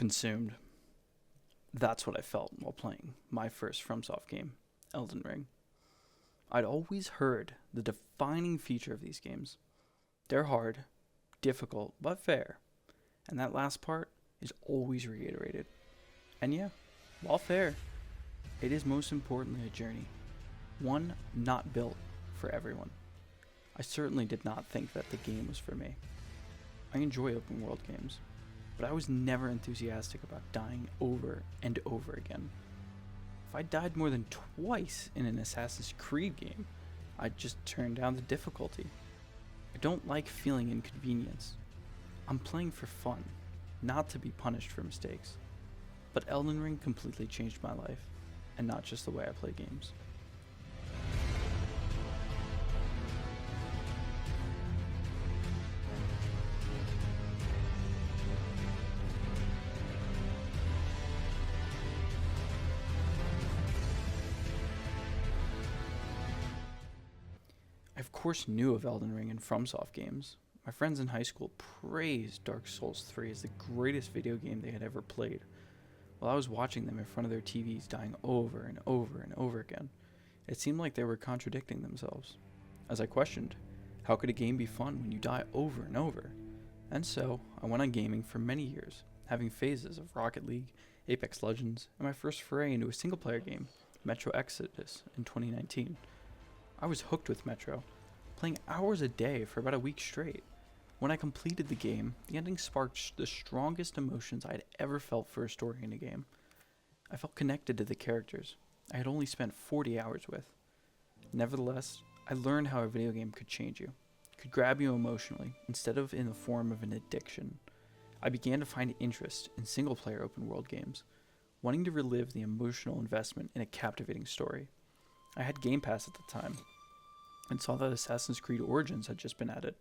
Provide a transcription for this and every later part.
Consumed. That's what I felt while playing my first FromSoft game, Elden Ring. I'd always heard the defining feature of these games. They're hard, difficult, but fair. And that last part is always reiterated. And yeah, while fair, it is most importantly a journey. One not built for everyone. I certainly did not think that the game was for me. I enjoy open world games, but I was never enthusiastic about dying over and over again. If I died more than twice in an Assassin's Creed game, I'd just turn down the difficulty. I don't like feeling inconvenience. I'm playing for fun, not to be punished for mistakes. But Elden Ring completely changed my life, and not just the way I play games. I of course knew of Elden Ring and FromSoft games. My friends in high school praised Dark Souls 3 as the greatest video game they had ever played, while I was watching them in front of their TVs dying over and over and over again. It seemed like they were contradicting themselves. As I questioned, how could a game be fun when you die over and over? And so, I went on gaming for many years, having phases of Rocket League, Apex Legends, and my first foray into a single-player game, Metro Exodus, in 2019. I was hooked with Metro, playing hours a day for about a week straight. When I completed the game, the ending sparked the strongest emotions I had ever felt for a story in a game. I felt connected to the characters I had only spent 40 hours with. Nevertheless, I learned how a video game could change you, could grab you emotionally, instead of in the form of an addiction. I began to find interest in single-player open-world games, wanting to relive the emotional investment in a captivating story. I had Game Pass at the time, and saw that Assassin's Creed Origins had just been added.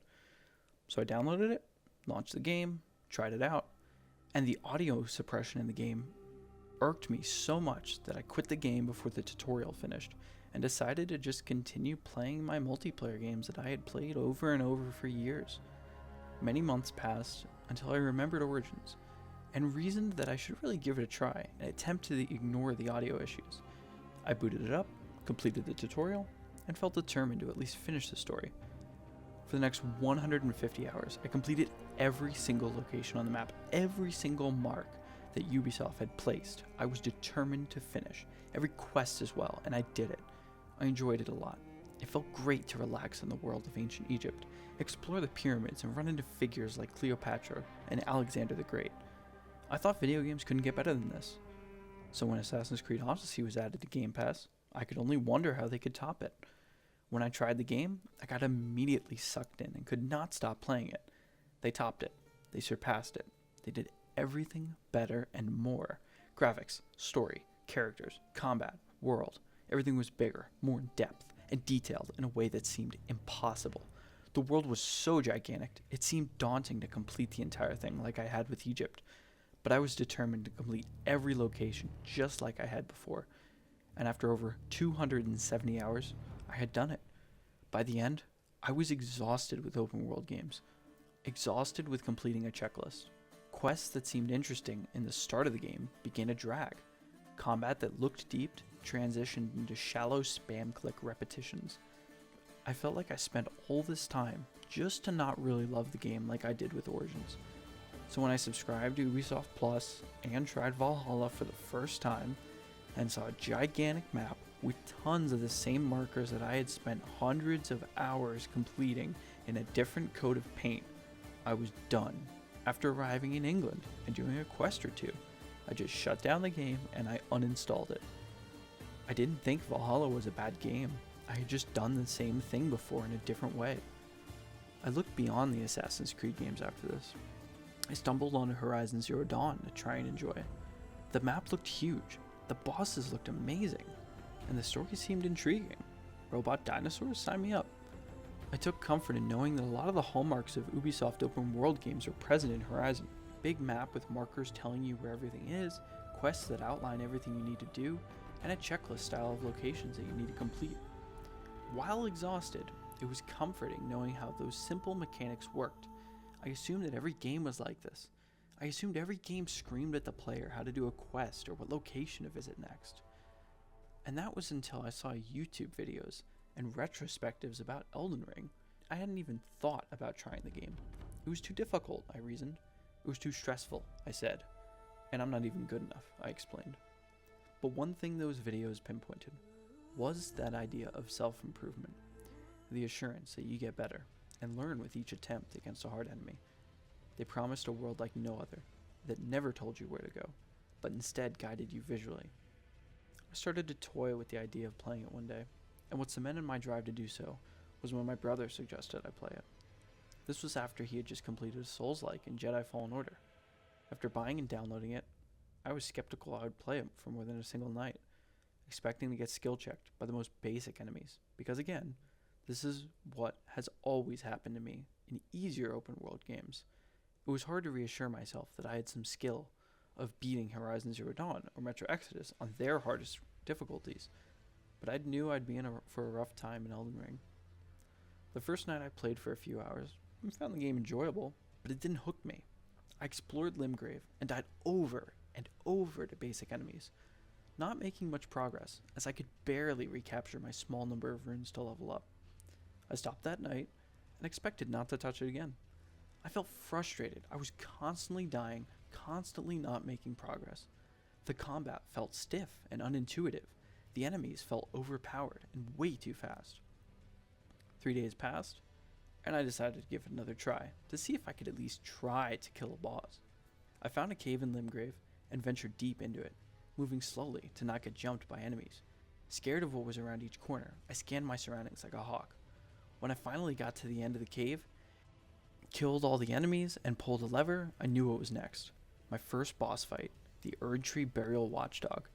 So I downloaded it, launched the game, tried it out, and the audio suppression in the game irked me so much that I quit the game before the tutorial finished and decided to just continue playing my multiplayer games that I had played over and over for years. Many months passed until I remembered Origins and reasoned that I should really give it a try and attempt to ignore the audio issues. I booted it up, completed the tutorial, and felt determined to at least finish the story. For the next 150 hours, I completed every single location on the map, every single mark that Ubisoft had placed. I was determined to finish, every quest as well, and I did it. I enjoyed it a lot. It felt great to relax in the world of ancient Egypt, explore the pyramids, and run into figures like Cleopatra and Alexander the Great. I thought video games couldn't get better than this. So when Assassin's Creed Odyssey was added to Game Pass, I could only wonder how they could top it. When I tried the game, I got immediately sucked in and could not stop playing it. They topped it. They surpassed it. They did everything better and more. Graphics, story, characters, combat, world. Everything was bigger, more in depth, and detailed in a way that seemed impossible. The world was so gigantic, it seemed daunting to complete the entire thing like I had with Egypt. But I was determined to complete every location just like I had before. And after over 270 hours, I had done it. By the end, I was exhausted with open world games. Exhausted with completing a checklist. Quests that seemed interesting in the start of the game began to drag. Combat that looked deep transitioned into shallow spam click repetitions. I felt like I spent all this time just to not really love the game like I did with Origins. So when I subscribed to Ubisoft Plus and tried Valhalla for the first time and saw a gigantic map with tons of the same markers that I had spent hundreds of hours completing in a different coat of paint, I was done. After arriving in England and doing a quest or two, I just shut down the game and I uninstalled it. I didn't think Valhalla was a bad game. I had just done the same thing before in a different way. I looked beyond the Assassin's Creed games after this. I stumbled onto Horizon Zero Dawn to try and enjoy it. The map looked huge, the bosses looked amazing, and the story seemed intriguing. Robot dinosaurs? Sign me up. I took comfort in knowing that a lot of the hallmarks of Ubisoft open world games are present in Horizon. Big map with markers telling you where everything is, quests that outline everything you need to do, and a checklist style of locations that you need to complete. While exhausted, it was comforting knowing how those simple mechanics worked. I assumed that every game was like this. I assumed every game screamed at the player how to do a quest or what location to visit next. And that was until I saw YouTube videos and retrospectives about Elden Ring. I hadn't even thought about trying the game. It was too difficult, I reasoned. It was too stressful, I said. And I'm not even good enough, I explained. But one thing those videos pinpointed was that idea of self-improvement. The assurance that you get better and learn with each attempt against a hard enemy. They promised a world like no other, that never told you where to go, but instead guided you visually. I started to toy with the idea of playing it one day, and what cemented my drive to do so was when my brother suggested I play it. This was after he had just completed a Souls-like in Jedi Fallen Order. After buying and downloading it, I was skeptical I would play it for more than a single night, expecting to get skill checked by the most basic enemies, because again, this is what has always happened to me in easier open world games. It was hard to reassure myself that I had some skill of beating Horizon Zero Dawn or Metro Exodus on their hardest difficulties, but I knew I'd be in for a rough time in Elden Ring. The first night I played for a few hours and found the game enjoyable, but it didn't hook me. I explored Limgrave and died over and over to basic enemies, not making much progress as I could barely recapture my small number of runes to level up. I stopped that night and expected not to touch it again. I felt frustrated. I was constantly dying, constantly not making progress. The combat felt stiff and unintuitive. The enemies felt overpowered and way too fast. 3 days passed, and I decided to give it another try to see if I could at least try to kill a boss. I found a cave in Limgrave and ventured deep into it, moving slowly to not get jumped by enemies. Scared of what was around each corner, I scanned my surroundings like a hawk. When I finally got to the end of the cave, killed all the enemies, and pulled a lever, I knew what was next. My first boss fight, the Erdtree Burial Watchdog,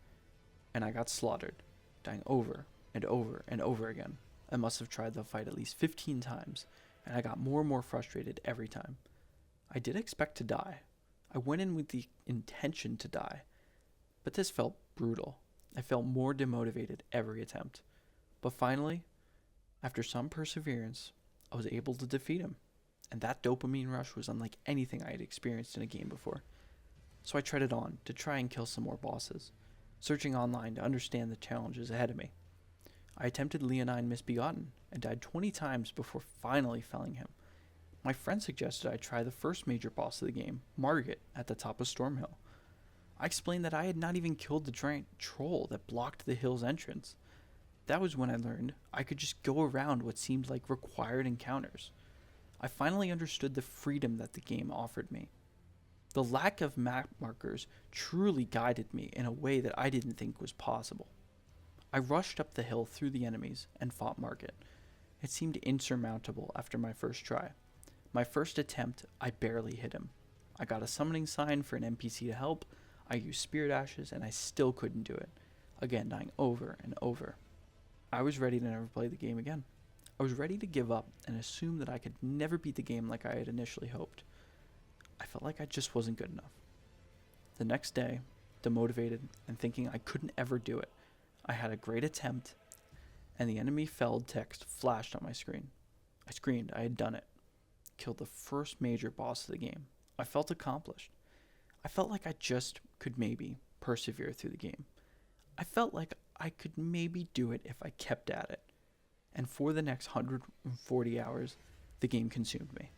and I got slaughtered, dying over and over and over again. I must have tried the fight at least 15 times, and I got more and more frustrated every time. I did expect to die. I went in with the intention to die, but this felt brutal. I felt more demotivated every attempt. But finally, after some perseverance, I was able to defeat him, and that dopamine rush was unlike anything I had experienced in a game before. So I treaded on to try and kill some more bosses, searching online to understand the challenges ahead of me. I attempted Leonine Misbegotten and died 20 times before finally felling him. My friend suggested I try the first major boss of the game, Margit, at the top of Stormhill. I explained that I had not even killed the giant troll that blocked the hill's entrance. That was when I learned I could just go around what seemed like required encounters. I finally understood the freedom that the game offered me. The lack of map markers truly guided me in a way that I didn't think was possible. I rushed up the hill through the enemies and fought Margit. It seemed insurmountable after my first try. My first attempt, I barely hit him. I got a summoning sign for an NPC to help, I used spirit ashes, and I still couldn't do it. Again, dying over and over. I was ready to never play the game again. I was ready to give up and assume that I could never beat the game like I had initially hoped. I felt like I just wasn't good enough. The next day, demotivated and thinking I couldn't ever do it, I had a great attempt, and the enemy felled text flashed on my screen. I screamed I had done it. Killed the first major boss of the game. I felt accomplished. I felt like I just could maybe persevere through the game. I felt like I could maybe do it if I kept at it. And for the next 140 hours, the game consumed me.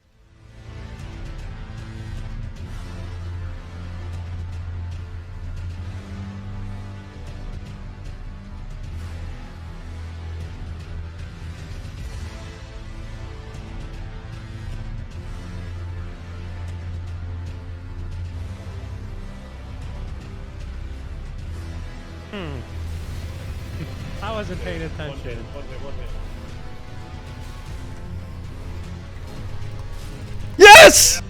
I wasn't paying attention. One hit. Yes!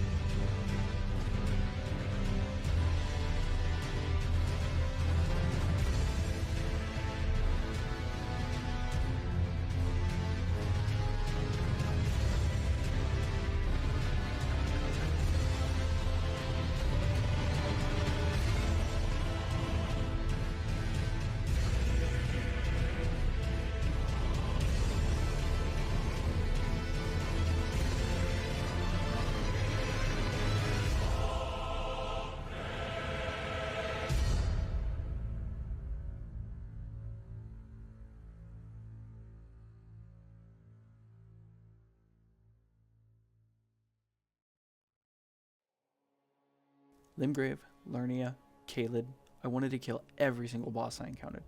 Limgrave, Lernia, Caelid. I wanted to kill every single boss I encountered.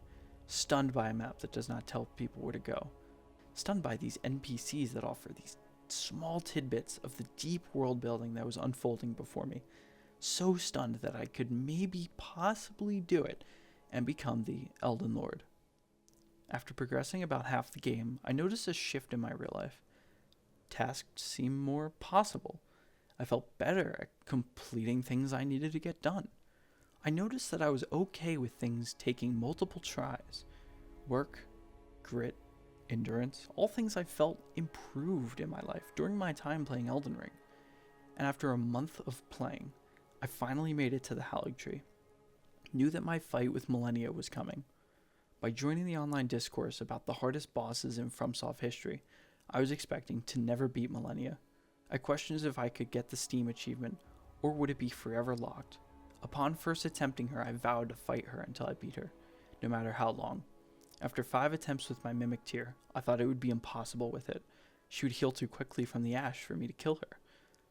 Stunned by a map that does not tell people where to go. Stunned by these NPCs that offer these small tidbits of the deep world building that was unfolding before me. So stunned that I could maybe possibly do it and become the Elden Lord. After progressing about half the game, I noticed a shift in my real life. Tasks seemed more possible. I felt better at completing things I needed to get done. I noticed that I was okay with things taking multiple tries. Work, grit, endurance, all things I felt improved in my life during my time playing Elden Ring. And after a month of playing, I finally made it to the Hallig Tree. Knew that my fight with Millennia was coming. By joining the online discourse about the hardest bosses in FromSoft history, I was expecting to never beat Millennia. I questioned if I could get the Steam achievement, or would it be forever locked. Upon first attempting her, I vowed to fight her until I beat her, no matter how long. After 5 attempts with my Mimic Tear, I thought it would be impossible with it. She would heal too quickly from the ash for me to kill her.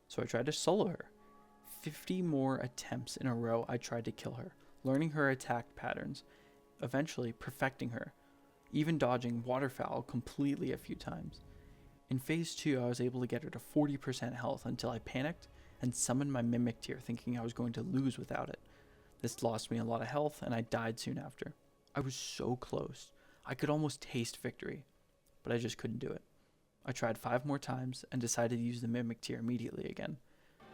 So I tried to solo her. 50 more attempts in a row I tried to kill her, learning her attack patterns, eventually perfecting her, even dodging waterfowl completely a few times. In phase 2, I was able to get her to 40% health until I panicked and summoned my Mimic Tear thinking I was going to lose without it. This lost me a lot of health and I died soon after. I was so close. I could almost taste victory, but I just couldn't do it. I tried 5 more times and decided to use the Mimic Tear immediately again.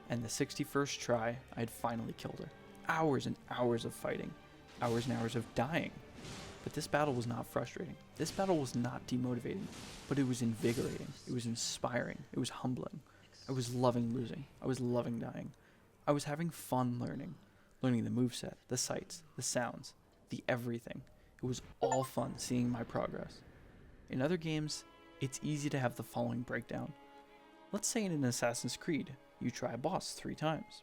And the 61st try, I had finally killed her. Hours and hours of fighting. Hours and hours of dying. But this battle was not frustrating. This battle was not demotivating, but it was invigorating. It was inspiring. It was humbling. I was loving losing. I was loving dying. I was having fun learning the moveset, the sights, the sounds, the everything. It was all fun seeing my progress. In other games, it's easy to have the following breakdown. Let's say in an Assassin's Creed, you try a boss 3 times.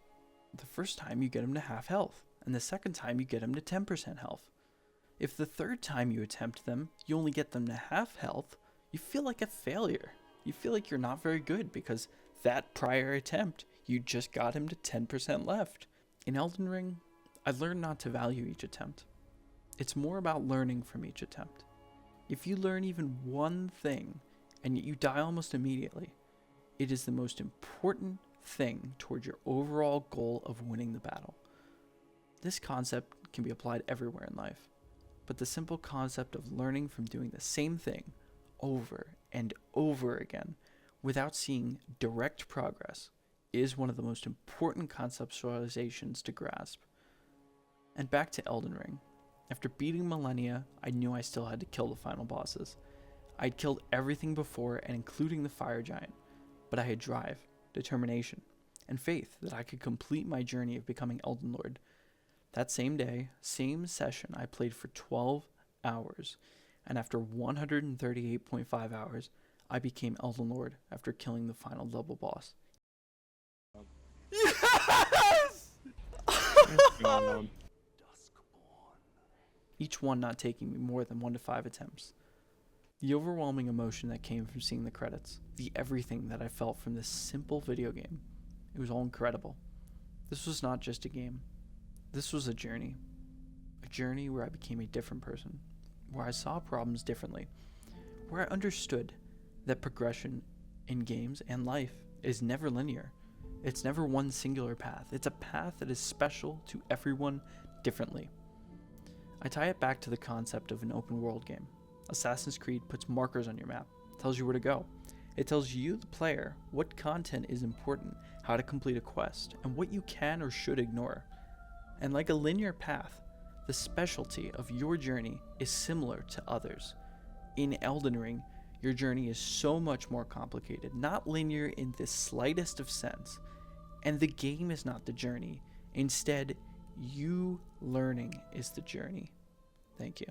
The first time you get him to half health, and the second time you get him to 10% health. If the third time you attempt them, you only get them to half health, you feel like a failure. You feel like you're not very good because that prior attempt, you just got him to 10% left. In Elden Ring, I learned not to value each attempt. It's more about learning from each attempt. If you learn even one thing, and yet you die almost immediately, it is the most important thing toward your overall goal of winning the battle. This concept can be applied everywhere in life, but the simple concept of learning from doing the same thing over and over again without seeing direct progress is one of the most important conceptualizations to grasp. And back to Elden Ring. After beating Millennia, I knew I still had to kill the final bosses. I'd killed everything before and including the fire giant, but I had drive, determination, and faith that I could complete my journey of becoming Elden Lord. That same day, same session, I played for 12 hours, and after 138.5 hours, I became Elden Lord after killing the final double boss. Yes! Each one not taking me more than 1 to 5 attempts. The overwhelming emotion that came from seeing the credits, the everything that I felt from this simple video game, it was all incredible. This was not just a game. This was a journey where I became a different person, where I saw problems differently, where I understood that progression in games and life is never linear. It's never one singular path. It's a path that is special to everyone differently. I tie it back to the concept of an open world game. Assassin's Creed puts markers on your map, tells you where to go. It tells you, the player, what content is important, how to complete a quest, and what you can or should ignore. And like a linear path, the specialty of your journey is similar to others. In Elden Ring, your journey is so much more complicated, not linear in the slightest of sense. And the game is not the journey. Instead, you learning is the journey. Thank you.